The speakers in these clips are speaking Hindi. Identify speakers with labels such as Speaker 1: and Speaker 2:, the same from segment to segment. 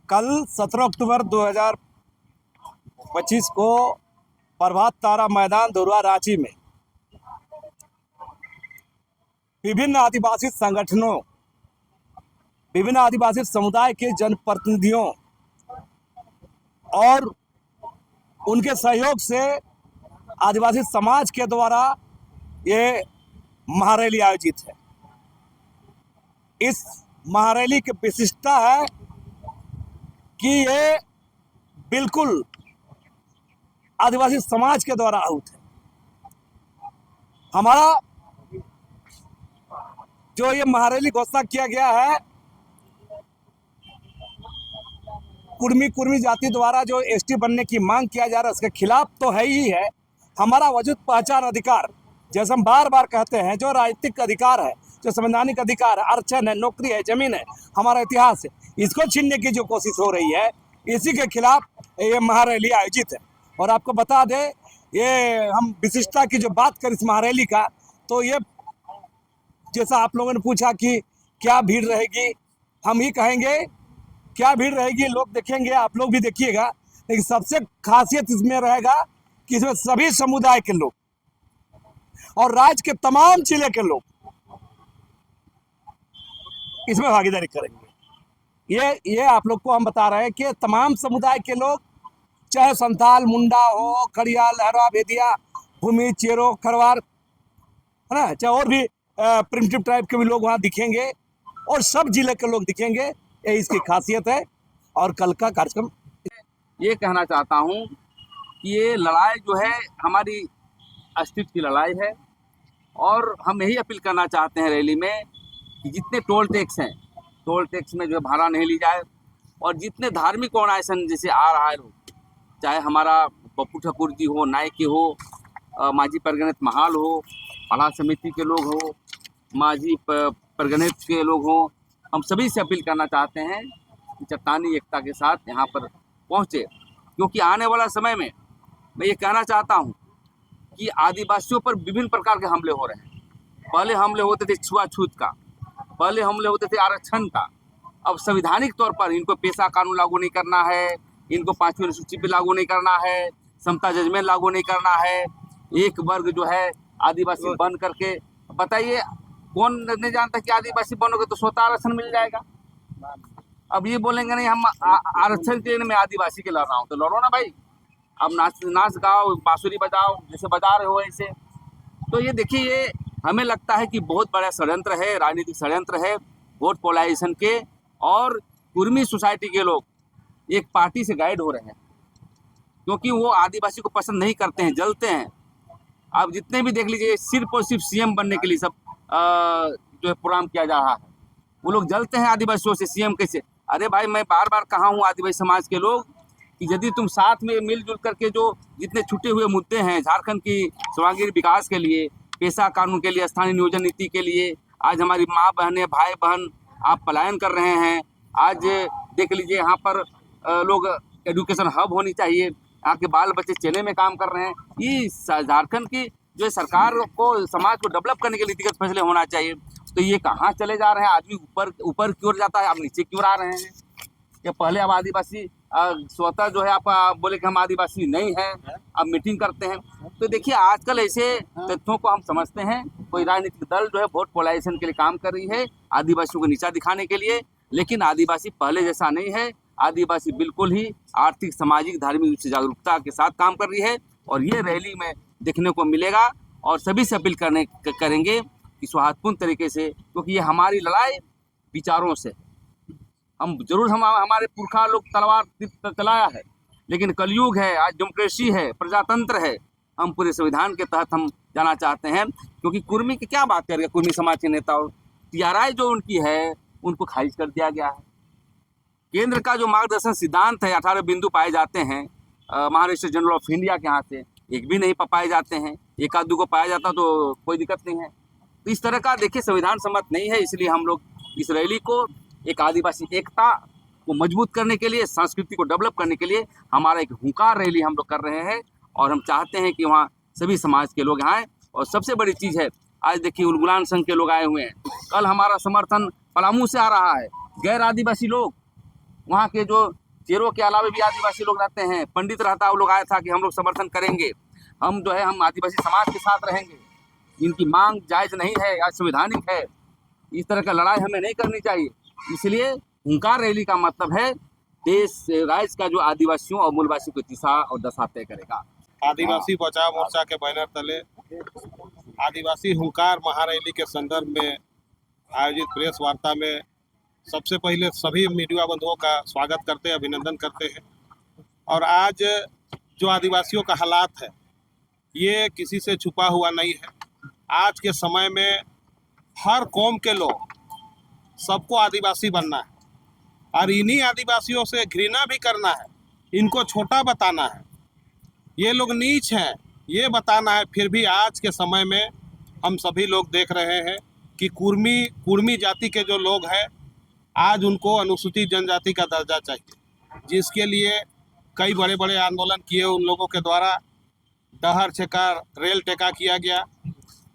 Speaker 1: कल 17 अक्टूबर 2025 को प्रभात तारा मैदान धुरवा रांची में विभिन्न आदिवासी संगठनों, विभिन्न आदिवासी समुदाय के जनप्रतिनिधियों और उनके सहयोग से आदिवासी समाज के द्वारा ये महारैली आयोजित है। इस महारैली की विशिष्टता है कि ये बिल्कुल आदिवासी समाज के द्वारा आहूत है। हमारा जो ये महारैली घोषणा किया गया है, कुर्मी जाति द्वारा जो एसटी बनने की मांग किया जा रहा है, उसके खिलाफ तो है ही है। हमारा वजूद पहचान अधिकार, जैसे हम बार बार कहते हैं, जो राजनीतिक अधिकार है, जो संवैधानिक अधिकार है, आरक्षण है, नौकरी है, जमीन है, हमारा इतिहास है, इसको छीनने की जो कोशिश हो रही है, इसी के खिलाफ ये महारैली आयोजित है। और आपको बता दें, ये हम विशिष्टता की जो बात करें इस महारैली का, तो ये जैसा आप लोगों ने पूछा कि क्या भीड़ रहेगी, हम ही कहेंगे क्या भीड़ रहेगी, लोग देखेंगे, आप लोग भी देखिएगा। लेकिन सबसे खासियत इसमें रहेगा कि इसमें सभी समुदाय के लोग और राज्य के तमाम जिले के लोग इसमें भागीदारी करेंगे। ये आप लोग को हम बता रहे हैं कि तमाम समुदाय के लोग, चाहे संथाल, मुंडा हो, खड़िया, लहरा, भेदिया, भूमि, चेरो, खरवार, है ना, चाहे और भी प्रिमिटिव टाइप के भी लोग वहाँ दिखेंगे और सब जिले के लोग दिखेंगे। ये इसकी खासियत है। और कल का कार्यक्रम
Speaker 2: ये कहना चाहता हूँ कि ये लड़ाई जो है हमारी अस्तित्व की लड़ाई है, और हम यही अपील करना चाहते हैं रैली में कि जितने टोल टैक्स हैं, टोल टैक्स में जो है भाड़ा नहीं ली जाए, और जितने धार्मिक ऑर्गेनाइजेशन जैसे आ रहा है लोग, चाहे हमारा पप्पू ठाकुर जी हो, नायके हो, माजी परगणित महाल हो, पढ़ा समिति के लोग हो, माजी परगणित के लोग हो, हम सभी से अपील करना चाहते हैं कि चट्टानी एकता के साथ यहाँ पर पहुँचे, क्योंकि आने वाला समय में मैं ये कहना चाहता हूँ कि आदिवासियों पर विभिन्न प्रकार के हमले हो रहे हैं। पहले हमले होते थे छुआछूत का, पहले हमले होते थे आरक्षण का। अब संवैधानिक तौर पर इनको पेशा कानून लागू नहीं करना है, इनको 5वीं अनुसूची पे लागू नहीं करना है, समता जजमेंट लागू नहीं करना है, एक वर्ग जो है आदिवासी बन करके, बताइए कौन नहीं जानता कि आदिवासी बनोगे तो स्वतः आरक्षण मिल जाएगा। अब ये बोलेंगे नहीं हम आरक्षण के लिए मैं आदिवासी के लड़ रहा हूँ, तो लड़ो ना भाई। अब नाच गाओ, बांसुरी बजाओ, जैसे बजा रहे हो ऐसे। तो ये देखिए, ये हमें लगता है कि बहुत बड़ा षड्यंत्र है, राजनीतिक षड्यंत्र है वोट पोलराइजेशन के, और कुर्मी सोसाइटी के लोग एक पार्टी से गाइड हो रहे हैं, क्योंकि वो आदिवासी को पसंद नहीं करते हैं, जलते हैं। आप जितने भी देख लीजिए, सिर्फ और सिर्फ सीएम बनने के लिए सब जो है प्रोग्राम किया जा रहा है। वो लोग जलते हैं आदिवासियों से, सीएम कैसे। अरे भाई, मैं बार बार कहा हूँ आदिवासी समाज के लोग कि यदि तुम साथ में मिलजुल करके जो जितने छूटे हुए मुद्दे हैं झारखंड की सर्वांगीण विकास के लिए, पेशा कानून के लिए, स्थानीय नियोजन नीति के लिए, आज हमारी माँ बहनें, भाई बहन आप पलायन कर रहे हैं। आज देख लीजिए, यहाँ पर लोग एजुकेशन हब होनी चाहिए, यहाँ के बाल बच्चे चेन्नई में काम कर रहे हैं। ये झारखंड की जो सरकार को, समाज को डेवलप करने के नीतिगत फैसले होना चाहिए। तो ये कहाँ चले जा रहे हैं? आदमी ऊपर की ओर जाता है, आप नीचे की ओर आ रहे हैं। कि पहले अब आदिवासी स्वतः जो है आप बोले कि हम आदिवासी नहीं हैं, अब मीटिंग करते हैं। तो देखिए, आजकल ऐसे तथ्यों को हम समझते हैं, कोई राजनीतिक दल जो है वोट पोलराइजेशन के लिए काम कर रही है, आदिवासियों को नीचा दिखाने के लिए। लेकिन आदिवासी पहले जैसा नहीं है। आदिवासी बिल्कुल ही आर्थिक, सामाजिक, धार्मिक रूप से जागरूकता के साथ काम कर रही है, और ये रैली में देखने को मिलेगा। और सभी से अपील करेंगे कि सौहार्दपूर्ण तरीके से, क्योंकि ये हमारी लड़ाई विचारों से, हम जरूर हमारे पुरखा लोग तलवार चलाया है, लेकिन कलयुग है, आज डेमोक्रेसी है, प्रजातंत्र है। हम पूरे संविधान के तहत हम जाना चाहते हैं, क्योंकि कुर्मी की क्या बात करेगा, कुर्मी समाज के नेता और टीआरआई जो उनकी है उनको खारिज कर दिया गया है। केंद्र का जो मार्गदर्शन सिद्धांत है, 18 बिंदु पाए जाते हैं महाराष्ट्र जनरल ऑफ इंडिया के यहाँ से, एक भी नहीं पाए जाते हैं। एक आध दो को पाया जाता तो कोई दिक्कत नहीं है। तो इस तरह का देखिए संविधान सम्मत नहीं है। इसलिए हम लोग इस रैली को एक आदिवासी एकता को मजबूत करने के लिए, संस्कृति को डेवलप करने के लिए हमारा एक हुंकार रैली हम लोग कर रहे हैं, और हम चाहते हैं कि वहाँ सभी समाज के लोग आएँ। और सबसे बड़ी चीज़ है, आज देखिए उलगुलान संघ के लोग आए हुए हैं। कल हमारा समर्थन पलामू से आ रहा है, गैर आदिवासी लोग वहाँ के जो चेरों के अलावा भी आदिवासी लोग रहते हैं। पंडित रहता, वो लोग आया था कि हम लोग समर्थन करेंगे, हम जो है हम आदिवासी समाज के साथ रहेंगे, इनकी मांग जायज़ नहीं है, असंवैधानिक है, इस तरह का लड़ाई हमें नहीं करनी चाहिए। इसलिए हुंकार रैली का मतलब है देश राज्य का जो आदिवासियों और मूलवासियों की दिशा और दशा तय करेगा।
Speaker 3: आदिवासी बचाव मोर्चा के बैनर तले आदिवासी हुंकार महारैली के संदर्भ में आयोजित प्रेस वार्ता में सबसे पहले सभी मीडिया बंधुओं का स्वागत करते हैं, अभिनंदन करते हैं। और आज जो आदिवासियों का हालात है ये किसी से छुपा हुआ नहीं है। आज के समय में हर कौम के लोग, सबको आदिवासी बनना है और इन्हीं आदिवासियों से घृणा भी करना है, इनको छोटा बताना है, ये लोग नीच हैं ये बताना है। फिर भी आज के समय में हम सभी लोग देख रहे हैं कि कुर्मी जाति के जो लोग हैं आज उनको अनुसूचित जनजाति का दर्जा चाहिए, जिसके लिए कई बड़े बड़े आंदोलन किए उन लोगों के द्वारा। डहर छेका, रेल टेका किया गया।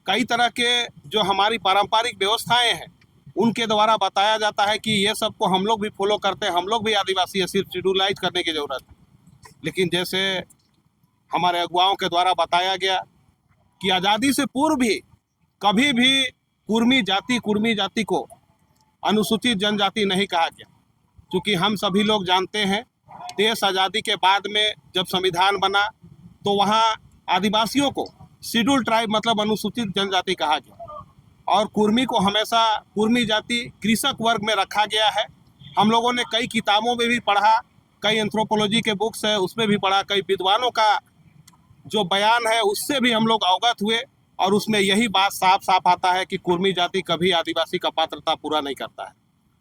Speaker 3: कई तरह के जो हमारी पारंपरिक व्यवस्थाएं हैं उनके द्वारा बताया जाता है कि ये सब को हम लोग भी फॉलो करते हैं, हम लोग भी आदिवासी है, सिर्फ शेड्यूलाइज करने की ज़रूरत है। लेकिन जैसे हमारे अगुवाओं के द्वारा बताया गया कि आज़ादी से पूर्व भी कभी भी कुर्मी जाति को अनुसूचित जनजाति नहीं कहा गया, क्योंकि हम सभी लोग जानते हैं देश आज़ादी के बाद में जब संविधान बना तो वहाँ आदिवासियों को शेड्यूल ट्राइब मतलब अनुसूचित जनजाति कहा गया और कुर्मी को हमेशा कुर्मी जाति कृषक वर्ग में रखा गया है। हम लोगों ने कई किताबों में भी पढ़ा, कई एंथ्रोपोलॉजी के बुक्स है उसमें भी पढ़ा, कई विद्वानों का जो बयान है उससे भी हम लोग अवगत हुए और उसमें यही बात साफ साफ आता है कि कुर्मी जाति कभी आदिवासी का पात्रता पूरा नहीं करता है।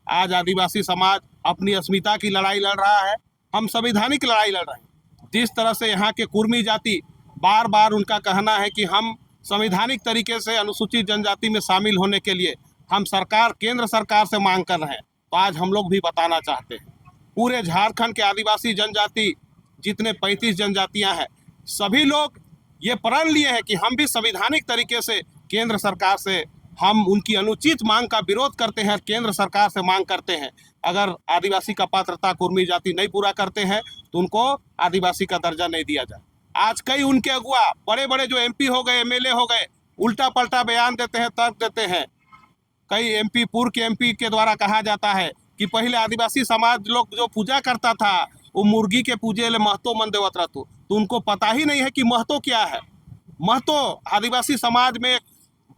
Speaker 3: आज आदिवासी समाज अपनी अस्मिता की लड़ाई लड़ रहा है, हम संवैधानिक लड़ाई लड़ रहे हैं। जिस तरह से यहाँ के कुर्मी जाति बार बार उनका कहना है कि हम संवैधानिक तरीके से अनुसूचित जनजाति में शामिल होने के लिए हम केंद्र सरकार से मांग कर रहे हैं, तो आज हम लोग भी बताना चाहते हैं पूरे झारखंड के आदिवासी जनजाति जितने 35 जनजातियां हैं सभी लोग ये प्रण लिए हैं कि हम भी संवैधानिक तरीके से केंद्र सरकार से हम उनकी अनुचित मांग का विरोध करते हैं, केंद्र सरकार से मांग करते हैं अगर आदिवासी का पात्रता कुर्मी जाति नहीं पूरा करते हैं तो उनको आदिवासी का दर्जा नहीं दिया जाए। आज कई उनके अगुआ बड़े बड़े जो MP हो गए, MLA हो गए, उल्टा पलटा बयान देते हैं, तर्क देते हैं। कई MP पूर्व के MP के द्वारा कहा जाता है कि पहले आदिवासी समाज लोग जो पूजा करता था वो मुर्गी के पूजे ले महतो मन देवत रहतो, तो उनको पता ही नहीं है कि महतो क्या है। महतो आदिवासी समाज में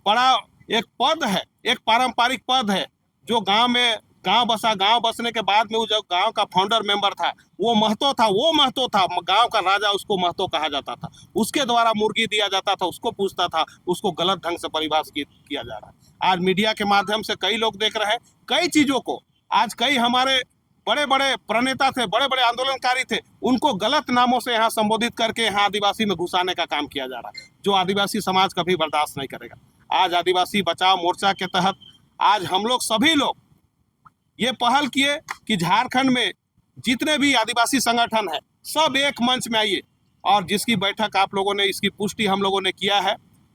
Speaker 3: बड़ा एक पद है, एक पारंपरिक पद है जो गांव बसने के बाद में वो जो गांव का फाउंडर मेंबर था वो महतो था, गांव का राजा उसको महतो कहा जाता था। उसके द्वारा मुर्गी दिया जाता था, उसको पूछता था, उसको गलत ढंग से परिभाषित किया जा रहा है। आज मीडिया के माध्यम से कई लोग देख रहे हैं कई चीज़ों को, आज कई हमारे बड़े बड़े प्रणेता थे, बड़े बड़े आंदोलनकारी थे, उनको गलत नामों से यहाँ संबोधित करके यहाँ आदिवासी में घुसाने का काम किया जा रहा है, जो आदिवासी समाज कभी बर्दाश्त नहीं करेगा। आज आदिवासी बचाव मोर्चा के तहत आज हम लोग सभी लोग ये पहल किए कि झारखंड में जितने भी आदिवासी संगठन है सब एक मंच में आइए, और जिसकी बैठक आप लोगों ने इसकी पुष्टि हम लोगों ने किया है।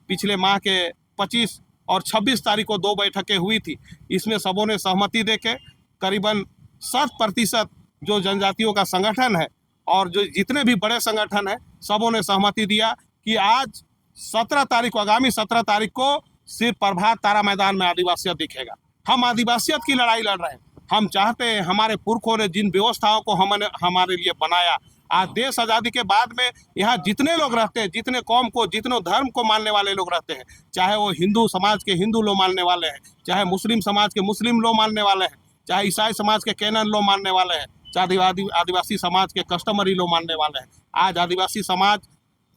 Speaker 3: पिछले माह के 25 और 26 तारीख को 2 बैठकें हुई थी, इसमें सबों ने सहमति देके करीबन 60% जो जनजातियों का संगठन है और जो जितने भी बड़े संगठन हैं सबों ने सहमति दिया कि आज 17 तारीख को, आगामी 17 तारीख को सिर्फ प्रभात तारा मैदान में आदिवासियत दिखेगा। हम आदिवासियत की लड़ाई लड़ रहे हैं। हम चाहते हैं हमारे पुरखों ने जिन व्यवस्थाओं को हमारे लिए बनाया, आज देश आज़ादी के बाद में यहाँ जितने लोग रहते हैं, जितने कौम को, जितने धर्म को मानने वाले लोग रहते हैं, चाहे वो हिंदू समाज के हिंदू लोग मानने वाले हैं, चाहे मुस्लिम समाज के मुस्लिम लोग मानने वाले हैं, चाहे ईसाई समाज के कैनन लोग मानने वाले हैं, चाहे आदिवासी समाज के कस्टमरी लोग मानने वाले हैं। आज आदिवासी समाज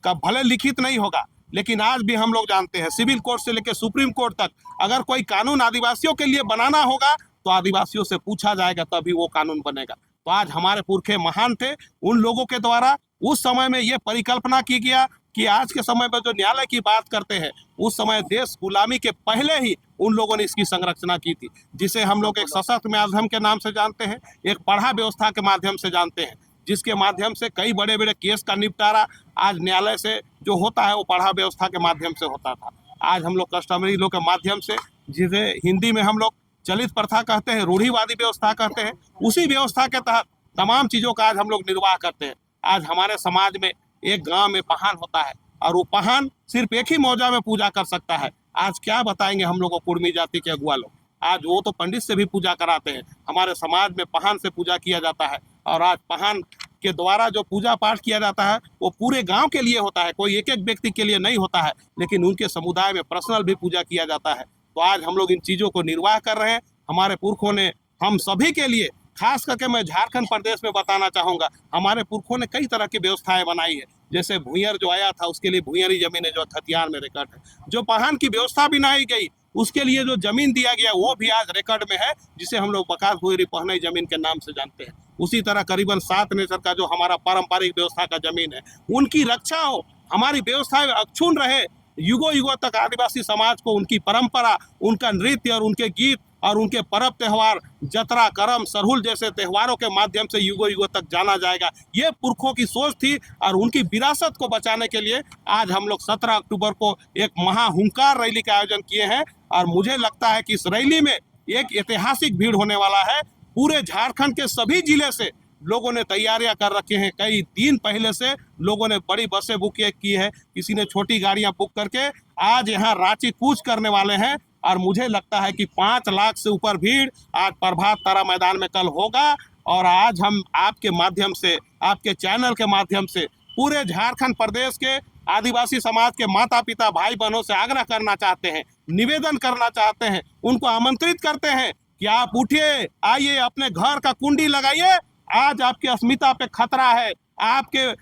Speaker 3: का भले लिखित नहीं होगा, लेकिन आज भी हम लोग जानते हैं सिविल कोर्ट से लेकर सुप्रीम कोर्ट तक अगर कोई कानून आदिवासियों के लिए बनाना होगा तो आदिवासियों से पूछा जाएगा, तभी वो कानून बनेगा। तो आज हमारे पुरखे महान थे, उन लोगों के द्वारा उस समय में ये परिकल्पना की गया कि आज के समय में जो न्यायालय की बात करते हैं, उस समय देश गुलामी के पहले ही उन लोगों ने इसकी संरचना की थी, जिसे हम लोग एक सशक्त माध्यम के नाम से जानते हैं, एक पढ़ा व्यवस्था के माध्यम से जानते हैं, जिसके माध्यम से कई बड़े बड़े केस का निपटारा आज न्यायालय से जो होता है वो पढ़ा व्यवस्था के माध्यम से होता था। आज हम लोग कस्टमरी लॉ के माध्यम से, जिसे हिंदी में हम लोग चलित प्रथा कहते हैं, रूढ़िवादी व्यवस्था कहते हैं, उसी व्यवस्था के तहत तमाम चीज़ों का आज हम लोग निर्वाह करते हैं। आज हमारे समाज में एक गांव में पहान होता है और वो पहान सिर्फ एक ही मौजा में पूजा कर सकता है। आज क्या बताएंगे हम लोग को कुर्मी जाति के अगुआ लोग, आज वो तो पंडित से भी पूजा कराते हैं। हमारे समाज में पहान से पूजा किया जाता है और आज पहान के द्वारा जो पूजा पाठ किया जाता है वो पूरे गांव के लिए होता है, कोई एक एक व्यक्ति के लिए नहीं होता है, लेकिन उनके समुदाय में पर्सनल भी पूजा किया जाता है। तो आज हम लोग इन चीज़ों को निर्वाह कर रहे हैं। हमारे पुरखों ने हम सभी के लिए, खास करके मैं झारखंड प्रदेश में बताना चाहूँगा, हमारे पुरखों ने कई तरह की व्यवस्थाएं बनाई है। जैसे भूंयर जो आया था उसके लिए भूंयरी जमीन है जो खतियान में रिकॉर्ड है, जो पहान की व्यवस्था बनाई गई उसके लिए जो जमीन दिया गया वो भी आज रिकॉर्ड में है, जिसे हम लोग बकास भूरी पहनई जमीन के नाम से जानते हैं। उसी तरह करीबन 7 नेचर का जो हमारा पारंपरिक व्यवस्था का जमीन है उनकी रक्षा हो, हमारी व्यवस्थाएं अक्षुण्ण रहे, युगों युगों तक आदिवासी समाज को उनकी परंपरा, उनका नृत्य और उनके गीत और उनके पर्व त्यौहार, जतरा, करम, सरहुल जैसे त्योहारों के माध्यम से युगों युगों तक जाना जाएगा। ये पुरखों की सोच थी और उनकी विरासत को बचाने के लिए आज हम लोग 17 अक्टूबर को एक महाहुंकार रैली का आयोजन किए हैं और मुझे लगता है कि इस रैली में एक ऐतिहासिक भीड़ होने वाला है। पूरे झारखंड के सभी जिले से लोगों ने तैयारियां कर रखे हैं। कई दिन पहले से लोगों ने बड़ी बसें बुक की है, किसी ने छोटी गाड़ियां बुक करके आज यहाँ रांची कूच करने वाले हैं और मुझे लगता है कि 5 लाख से ऊपर भीड़ आज प्रभात तारा मैदान में कल होगा। और आज हम आपके माध्यम से, आपके चैनल के माध्यम से पूरे झारखंड प्रदेश के आदिवासी समाज के माता पिता भाई बहनों से आग्रह करना चाहते हैं, निवेदन करना चाहते हैं, उनको आमंत्रित करते हैं कि आप उठिए, आइए, अपने घर का कुंडी लगाइए। आज आपकी अस्मिता पे खतरा है, आपके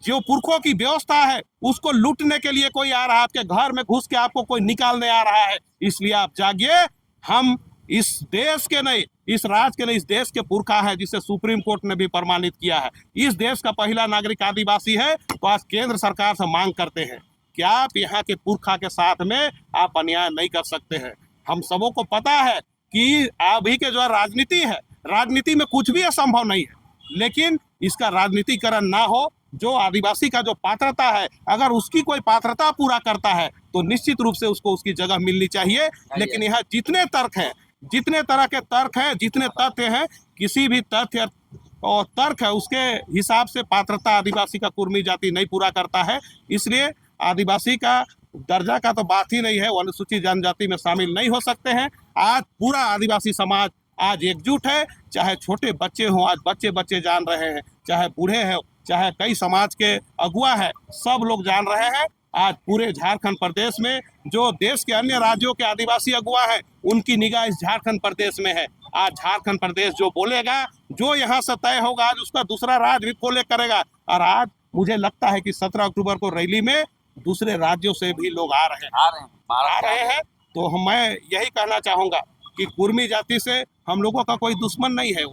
Speaker 3: जो पुरखों की व्यवस्था है उसको लूटने के लिए कोई आ रहा है, आपके घर में घुस के आपको कोई निकालने आ रहा है। इसलिए आप जागिए। हम इस देश के नहीं, इस राज्य के नहीं, इस देश के पुरखा है जिसे सुप्रीम कोर्ट ने भी प्रमाणित किया है। इस देश का पहला नागरिक आदिवासी है। तो आज केंद्र सरकार से मांग करते हैं कि आप यहाँ के पुरखा के साथ में आप अन्याय नहीं कर सकते हैं। हम सबों को पता है कि अभी के जो राजनीति है, राजनीति में कुछ भी असंभव नहीं है, लेकिन इसका राजनीतिकरण ना हो। जो आदिवासी का जो पात्रता है, अगर उसकी कोई पात्रता पूरा करता है तो निश्चित रूप से उसको उसकी जगह मिलनी चाहिए। लेकिन यहाँ जितने तर्क हैं, जितने तरह के तर्क हैं, जितने तथ्य हैं, किसी भी तथ्य और तर्क है उसके हिसाब से पात्रता आदिवासी का कुर्मी जाति नहीं पूरा करता है। इसलिए आदिवासी का दर्जा का तो बात ही नहीं है, वो अनुसूचित जनजाति में शामिल नहीं हो सकते हैं। आज पूरा आदिवासी समाज आज एकजुट है, चाहे छोटे बच्चे हों, आज बच्चे जान रहे हैं, चाहे बूढ़े हैं, चाहे कई समाज के अगुआ है, सब लोग जान रहे हैं। आज पूरे झारखंड प्रदेश में जो देश के अन्य राज्यों के आदिवासी अगुआ हैं उनकी निगाह इस झारखंड प्रदेश में है। आज झारखंड प्रदेश जो बोलेगा, जो यहाँ से तय होगा, आज उसका दूसरा राज्य भी फॉलो करेगा। और आज मुझे लगता है कि 17 अक्टूबर को रैली में दूसरे राज्यों से भी लोग आ रहे हैं। तो मैं यही कहना चाहूँगा कि कुर्मी जाति से हम लोगों का कोई दुश्मन नहीं है।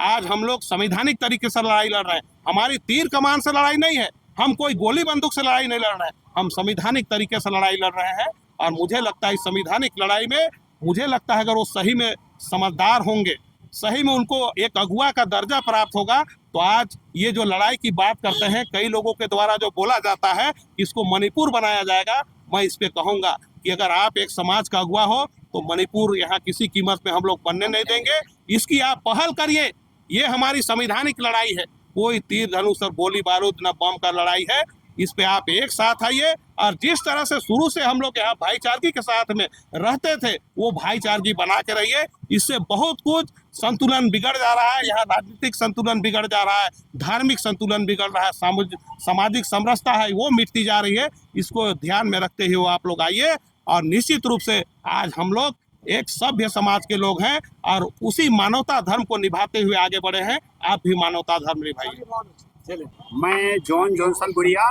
Speaker 3: आज हम लोग संवैधानिक तरीके से लड़ाई लड़ रहे हैं। हमारी तीर कमान से लड़ाई नहीं है, हम कोई गोली बंदूक से लड़ाई नहीं लड़ रहे हैं, हम संवैधानिक तरीके से लड़ाई लड़ रहे हैं। और मुझे लगता है इस संवैधानिक लड़ाई में, मुझे लगता है अगर वो सही में समझदार होंगे, सही में उनको एक अगुआ का दर्जा प्राप्त होगा, तो आज ये जो लड़ाई की बात करते हैं कई लोगों के द्वारा जो बोला जाता है इसको मणिपुर बनाया जाएगा, मैं इस पे कहूँगा कि अगर आप एक समाज का अगुआ हो तो मणिपुर यहाँ किसी कीमत में हम लोग बनने नहीं देंगे। इसकी आप पहल करिए। ये हमारी संवैधानिक लड़ाई है, कोई तीर धनुष और गोली बारूद न बम का लड़ाई है। इस पे आप एक साथ आइए और जिस तरह से शुरू से हम लोग यहाँ भाईचारगी के साथ में रहते थे वो भाईचारगी बना के रहिए। इससे बहुत कुछ संतुलन बिगड़ जा रहा है, यहाँ राजनीतिक संतुलन बिगड़ जा रहा है, धार्मिक संतुलन बिगड़ रहा है, सामाजिक समरसता है वो मिटती जा रही है। इसको ध्यान में रखते हुए आप लोग आइए और निश्चित रूप से आज हम लोग एक सभ्य समाज के लोग हैं और उसी मानवता धर्म को निभाते हुए आगे बढ़े हैं। आप भी मानवता धर्म निभाइए।
Speaker 4: मैं जॉन जॉनसन गुड़िया,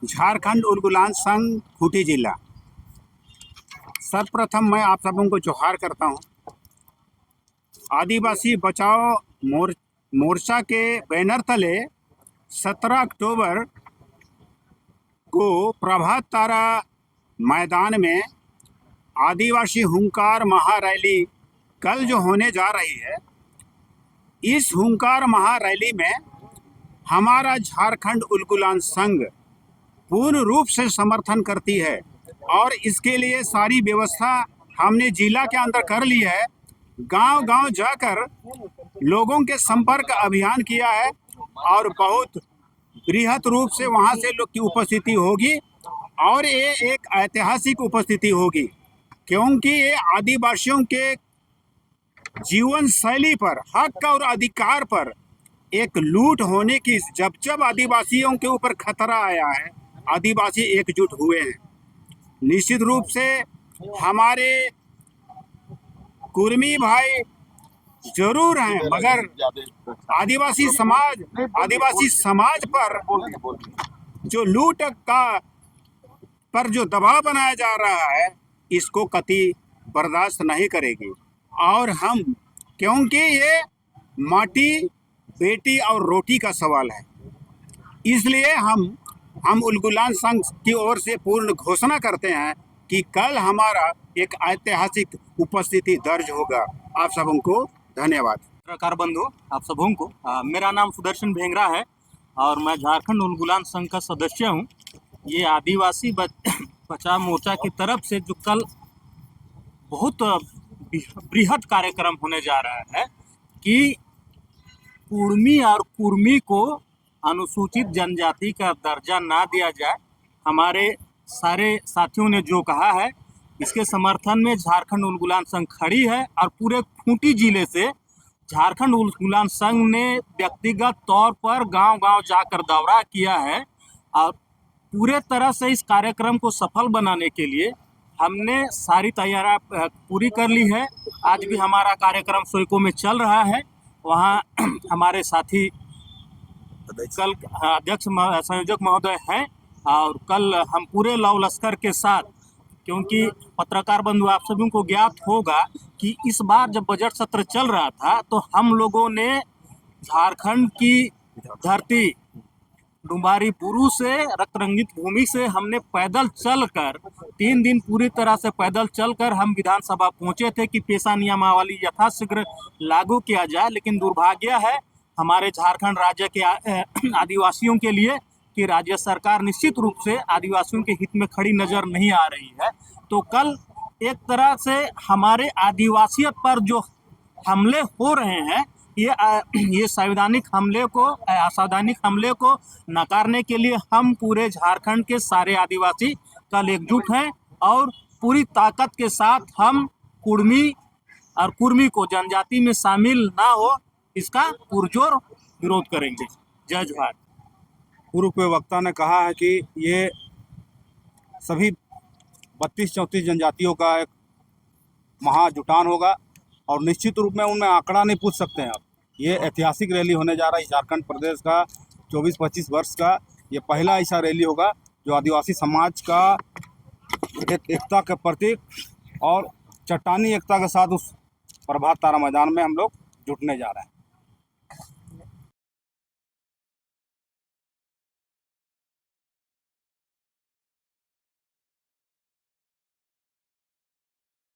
Speaker 4: झारखंड उलगुलान संघ खूंटी जिला। सर्वप्रथम मैं आप सबों को जोहार करता हूं। आदिवासी बचाओ मोर्चा के बैनर तले 17 अक्टूबर को प्रभात तारा मैदान में आदिवासी हुंकार महारैली कल जो होने जा रही है, इस हुंकार महारैली में हमारा झारखंड उलगुलान संघ पूर्ण रूप से समर्थन करती है और इसके लिए सारी व्यवस्था हमने जिला के अंदर कर ली है। गांव-गांव जाकर लोगों के संपर्क अभियान किया है और बहुत बृहत रूप से वहाँ से लोग की उपस्थिति होगी और ये एक ऐतिहासिक उपस्थिति होगी, क्योंकि ये आदिवासियों के जीवन शैली पर, हक और अधिकार पर एक लूट होने की, जब जब आदिवासियों के ऊपर खतरा आया है, आदिवासी एकजुट हुए हैं। निश्चित रूप से हमारे कुर्मी भाई जरूर हैं, मगर आदिवासी समाज पर जो लूट का पर जो दबाव बनाया जा रहा है, इसको कतई बर्दाश्त नहीं करेगी। और हम, क्योंकि ये माटी, बेटी और रोटी का सवाल है, इसलिए हम उलगुलान संघ की ओर से पूर्ण घोषणा करते हैं कि कल हमारा एक ऐतिहासिक उपस्थिति दर्ज होगा। आप सबको धन्यवाद।
Speaker 5: पत्रकार बंधु, आप सबों को मेरा नाम सुदर्शन भेंगरा है और मैं झारखंड उलगुलान संघ का सदस्य हूं। ये आदिवासी बचाव मोर्चा की तरफ से जो कल बहुत बृहद कार्यक्रम होने जा रहा है कि कुर्मी और कुर्मी को अनुसूचित जनजाति का दर्जा ना दिया जाए। हमारे सारे साथियों ने जो कहा है, इसके समर्थन में झारखंड उलगुलान संघ खड़ी है और पूरे खूंटी जिले से झारखंड उलगुलान संघ ने व्यक्तिगत तौर पर गांव-गांव जाकर दौरा किया है और पूरे तरह से इस कार्यक्रम को सफल बनाने के लिए हमने सारी तैयारियां पूरी कर ली है। आज भी हमारा कार्यक्रम सोइको में चल रहा है। वहाँ हमारे साथी कल अध्यक्ष संयोजक महोदय हैं और कल हम पूरे लव लश्कर के साथ, क्योंकि पत्रकार बंधु आप सभी को ज्ञात होगा कि इस बार जब बजट सत्र चल रहा था तो हम लोगों ने झारखंड की धरती डुम्बारी पुरु से, रक्त रंगित भूमि से हमने पैदल चलकर 3 दिन पूरी तरह से पैदल चलकर हम विधानसभा पहुंचे थे कि पेशा नियमावली यथाशीघ्र लागू किया जाए। लेकिन दुर्भाग्य है हमारे झारखंड राज्य के आदिवासियों के लिए कि राज्य सरकार निश्चित रूप से आदिवासियों के हित में खड़ी नजर नहीं आ रही है। तो कल एक तरह से हमारे आदिवासियत पर जो हमले हो रहे हैं, ये असावधानिक हमले को नकारने के लिए हम पूरे झारखंड के सारे आदिवासी कल एकजुट हैं और पूरी ताकत के साथ हम कुर्मी को जनजाति में शामिल ना हो, इसका पुरजोर विरोध करेंगे। जय जोहार।
Speaker 6: पूर्व के वक्ता ने कहा है कि ये सभी 32-34 जनजातियों का एक महाजुटान होगा और निश्चित रूप में उनमें आंकड़ा नहीं पूछ सकते हैं आप। ये ऐतिहासिक रैली होने जा रहा है झारखंड प्रदेश का 24-25 वर्ष का। ये पहला ऐसा रैली होगा जो आदिवासी समाज का एकता के प्रतीक और चट्टानी एकता के साथ उस प्रभात तारा मैदान में हम लोग जुटने जा रहे हैं।